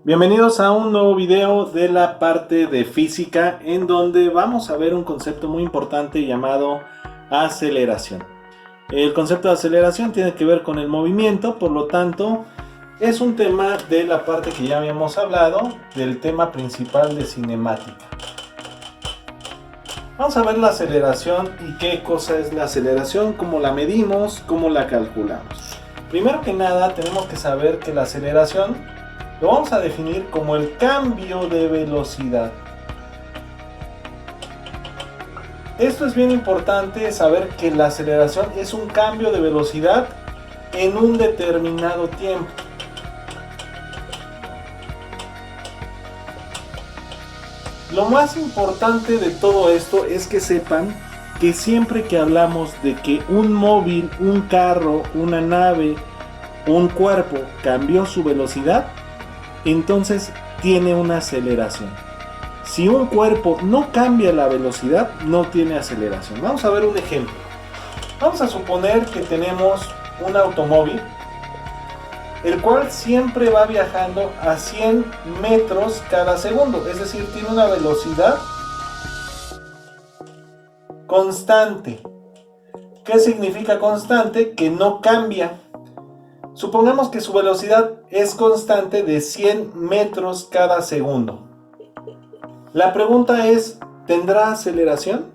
Bienvenidos a un nuevo video de la parte de física, en donde vamos a ver un concepto muy importante llamado aceleración. El concepto de aceleración tiene que ver con el movimiento, por lo tanto es un tema de la parte que ya habíamos hablado, del tema principal de cinemática. Vamos a ver la aceleración y qué cosa es la aceleración, cómo la medimos, cómo la calculamos. Primero que nada tenemos que saber que la aceleración lo vamos a definir como el cambio de velocidad. Esto es bien importante, saber que la aceleración es un cambio de velocidad en un determinado tiempo. Lo más importante de todo esto es que sepan que siempre que hablamos de que un móvil, un carro, una nave, un cuerpo cambió su velocidad, entonces tiene una aceleración. Si un cuerpo no cambia la velocidad, no tiene aceleración. Vamos a ver un ejemplo. Vamos a suponer que tenemos un automóvil, el cual siempre va viajando a 100 metros cada segundo, es decir, tiene una velocidad constante. ¿Qué significa constante? Que no cambia. Supongamos que su velocidad es constante de 100 metros cada segundo. La pregunta es, ¿tendrá aceleración?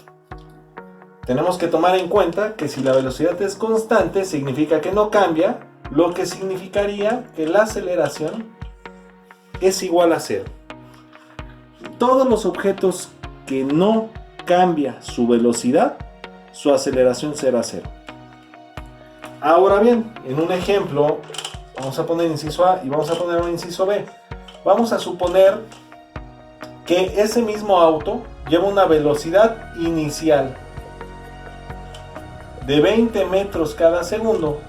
Tenemos que tomar en cuenta que si la velocidad es constante, significa que no cambia, lo que significaría que la aceleración es igual a cero. Todos los objetos que no cambia su velocidad, su aceleración será cero. Ahora bien, en un ejemplo, vamos a poner inciso A y vamos a poner un inciso B. Vamos a suponer que ese mismo auto lleva una velocidad inicial de 20 metros cada segundo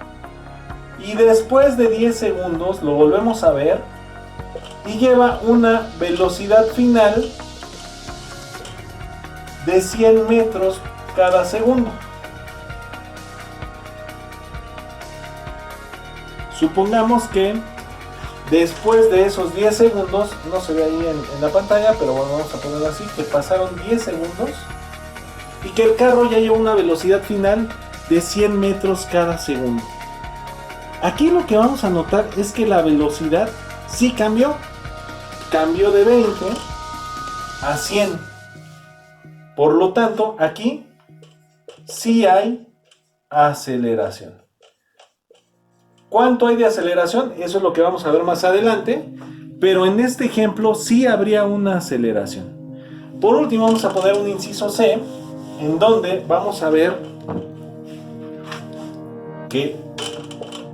y después de 10 segundos lo volvemos a ver y lleva una velocidad final de 100 metros cada segundo. Supongamos que después de esos 10 segundos, no se ve ahí en la pantalla, pero bueno, vamos a ponerlo así, que pasaron 10 segundos y que el carro ya lleva una velocidad final de 100 metros cada segundo. Aquí lo que vamos a notar es que la velocidad sí cambió. Cambió de 20 a 100. Por lo tanto, aquí sí hay aceleración. ¿Cuánto hay de aceleración? Eso es lo que vamos a ver más adelante, pero en este ejemplo sí habría una aceleración. Por último vamos a poner un inciso C, en donde vamos a ver que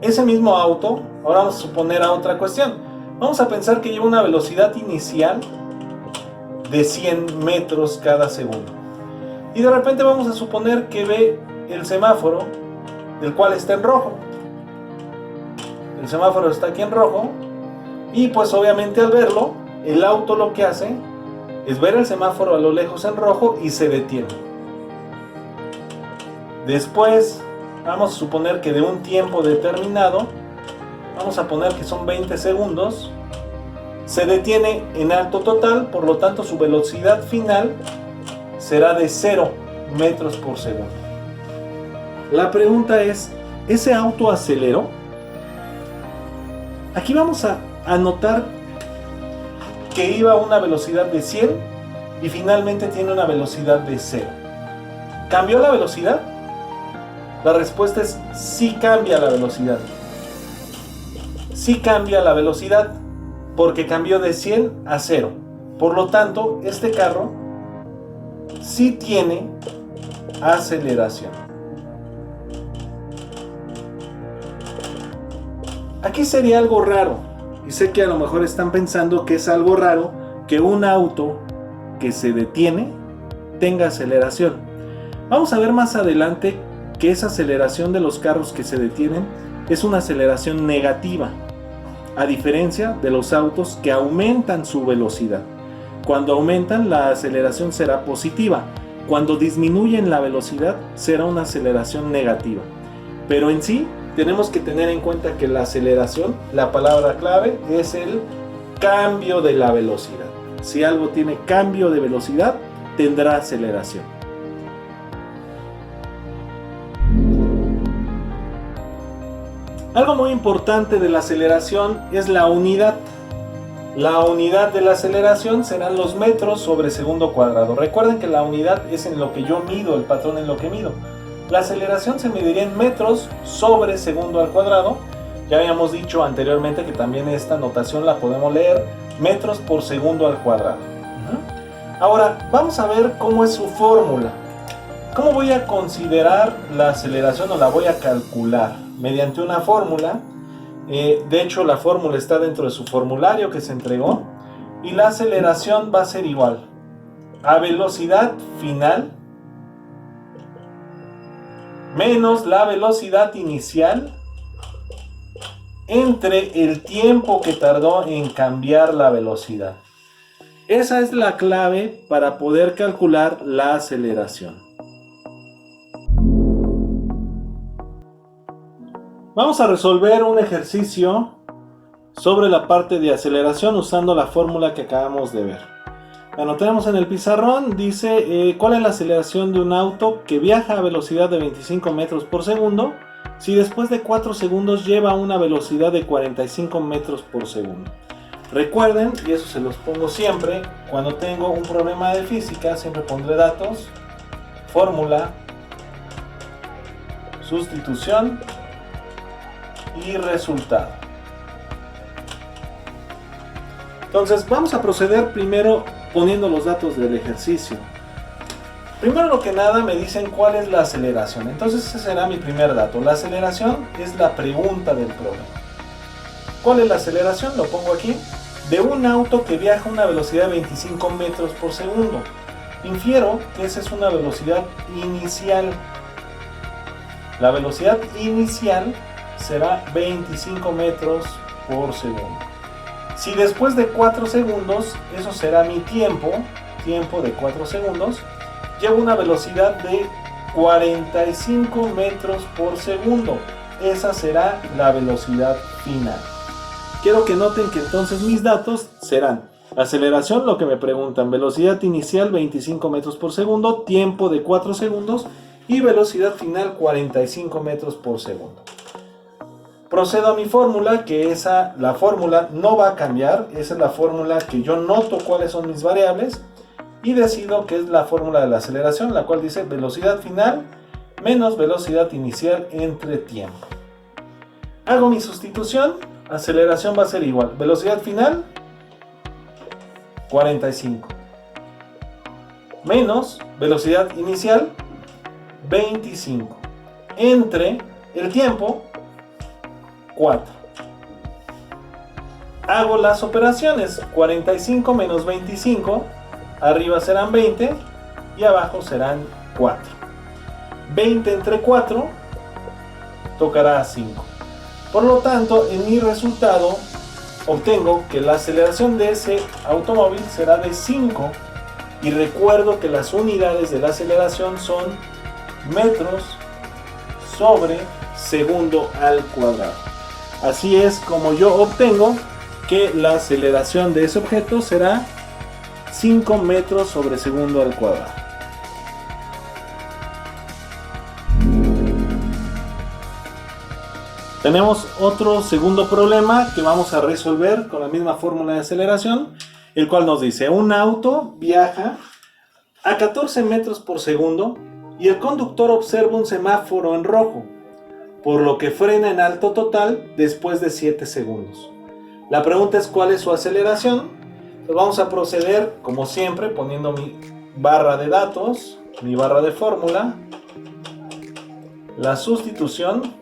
ese mismo auto, ahora vamos a suponer a otra cuestión. Vamos a pensar que lleva una velocidad inicial de 100 metros cada segundo. Y de repente vamos a suponer que ve el semáforo, el cual está en rojo. El semáforo está aquí en rojo y pues obviamente al verlo, el auto lo que hace es ver el semáforo a lo lejos en rojo y se detiene. Después vamos a suponer que de un tiempo determinado, vamos a poner que son 20 segundos, se detiene en alto total, por lo tanto su velocidad final será de 0 metros por segundo. La pregunta es, ¿ese auto aceleró? Aquí vamos a notar que iba a una velocidad de 100 y finalmente tiene una velocidad de 0. ¿Cambió la velocidad? La respuesta es sí cambia la velocidad. Sí cambia la velocidad porque cambió de 100 a 0. Por lo tanto, este carro sí tiene aceleración. Aquí sería algo raro, y sé que a lo mejor están pensando que es algo raro que un auto que se detiene tenga aceleración. Vamos a ver más adelante que esa aceleración de los carros que se detienen es una aceleración negativa, a diferencia de los autos que aumentan su velocidad. Cuando aumentan, la aceleración será positiva. Cuando disminuyen la velocidad, será una aceleración negativa. Pero en sí, tenemos que tener en cuenta que la aceleración, la palabra clave, es el cambio de la velocidad. Si algo tiene cambio de velocidad, tendrá aceleración. Algo muy importante de la aceleración es la unidad. La unidad de la aceleración serán los metros sobre segundo cuadrado. Recuerden que la unidad es en lo que yo mido, el patrón en lo que mido. La aceleración se mediría en metros sobre segundo al cuadrado. Ya habíamos dicho anteriormente que también esta notación la podemos leer metros por segundo al cuadrado. Ahora vamos a ver cómo es su fórmula. ¿Cómo voy a considerar la aceleración o la voy a calcular? Mediante una fórmula. De hecho, la fórmula está dentro de su formulario que se entregó. Y la aceleración va a ser igual a velocidad final menos la velocidad inicial entre el tiempo que tardó en cambiar la velocidad. Esa es la clave para poder calcular la aceleración. Vamos a resolver un ejercicio sobre la parte de aceleración usando la fórmula que acabamos de ver. Bueno, tenemos en el pizarrón, dice cuál es la aceleración de un auto que viaja a velocidad de 25 metros por segundo si después de 4 segundos lleva una velocidad de 45 metros por segundo. Recuerden, y eso se los pongo siempre, cuando tengo un problema de física, siempre pondré datos, fórmula, sustitución y resultado. Entonces vamos a proceder primero poniendo los datos del ejercicio. Primero que nada me dicen cuál es la aceleración. Entonces ese será mi primer dato. La aceleración es la pregunta del problema. ¿Cuál es la aceleración? Lo pongo aquí. De un auto que viaja a una velocidad de 25 metros por segundo. Infiero que esa es una velocidad inicial. La velocidad inicial será 25 metros por segundo. Si después de 4 segundos, eso será mi tiempo de 4 segundos, llevo una velocidad de 45 metros por segundo. Esa será la velocidad final. Quiero que noten que entonces mis datos serán aceleración, lo que me preguntan, velocidad inicial 25 metros por segundo, tiempo de 4 segundos y velocidad final 45 metros por segundo. Procedo a mi fórmula, que la fórmula no va a cambiar, esa es la fórmula que yo noto cuáles son mis variables y decido que es la fórmula de la aceleración, la cual dice velocidad final menos velocidad inicial entre tiempo. Hago mi sustitución, aceleración va a ser igual, velocidad final 45 menos velocidad inicial 25 entre el tiempo 4. Hago las operaciones, 45 menos 25, arriba serán 20 y abajo serán 4. 20 entre 4 tocará 5. Por lo tanto, en mi resultado obtengo que la aceleración de ese automóvil será de 5 y recuerdo que las unidades de la aceleración son metros sobre segundo al cuadrado. Así es como yo obtengo que la aceleración de ese objeto será 5 metros sobre segundo al cuadrado. Tenemos otro segundo problema que vamos a resolver con la misma fórmula de aceleración, el cual nos dice un auto viaja a 14 metros por segundo y el conductor observa un semáforo en rojo, por lo que frena en alto total después de 7 segundos. La pregunta es cuál es su aceleración. Pues vamos a proceder como siempre poniendo mi barra de datos, mi barra de fórmula, la sustitución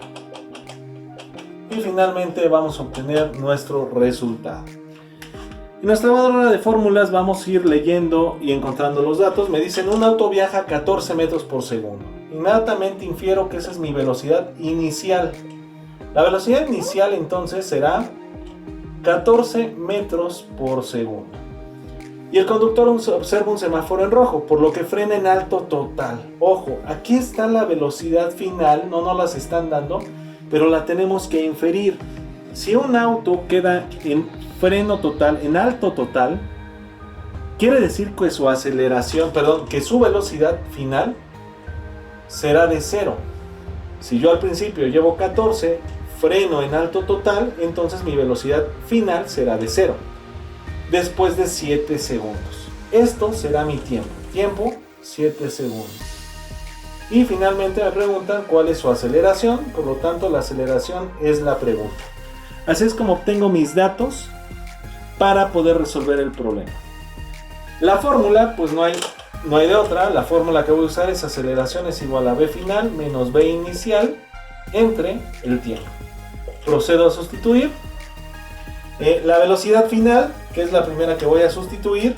y finalmente vamos a obtener nuestro resultado. En nuestra barra de fórmulas vamos a ir leyendo y encontrando los datos. Me dicen un auto viaja a 14 metros por segundo. Inmediatamente infiero que esa es mi velocidad inicial. La velocidad inicial entonces será 14 metros por segundo. Y el conductor observa un semáforo en rojo, por lo que frena en alto total. Ojo, aquí está la velocidad final, no nos las están dando, pero la tenemos que inferir. Si un auto queda en freno total, en alto total, quiere decir que su aceleración, que su velocidad final será de 0. Si yo al principio llevo 14, freno en alto total, entonces mi velocidad final será de 0. Después de 7 segundos. Esto será mi tiempo. Tiempo, 7 segundos. Y finalmente me preguntan cuál es su aceleración. Por lo tanto, la aceleración es la pregunta. Así es como obtengo mis datos para poder resolver el problema. La fórmula, pues no hay de otra. La fórmula que voy a usar es aceleración es igual a v final menos v inicial entre el tiempo. Procedo a sustituir. La velocidad final, que es la primera que voy a sustituir,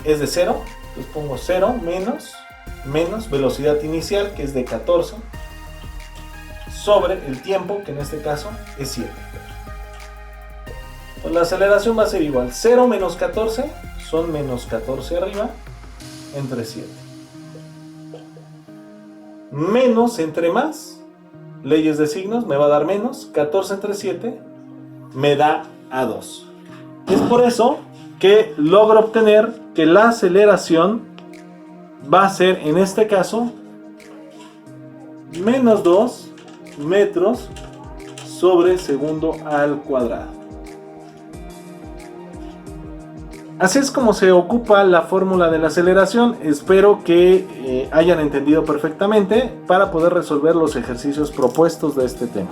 es de 0. Entonces pongo 0 menos velocidad inicial, que es de 14, sobre el tiempo, que en este caso es 7. Entonces la aceleración va a ser igual. 0 menos 14 son menos 14 arriba, entre 7. Menos entre más, leyes de signos, me va a dar menos. 14 entre 7 me da a 2. Es por eso que logro obtener que la aceleración va a ser, en este caso, menos 2 metros sobre segundo al cuadrado. Así es como se ocupa la fórmula de la aceleración. Espero que hayan entendido perfectamente para poder resolver los ejercicios propuestos de este tema.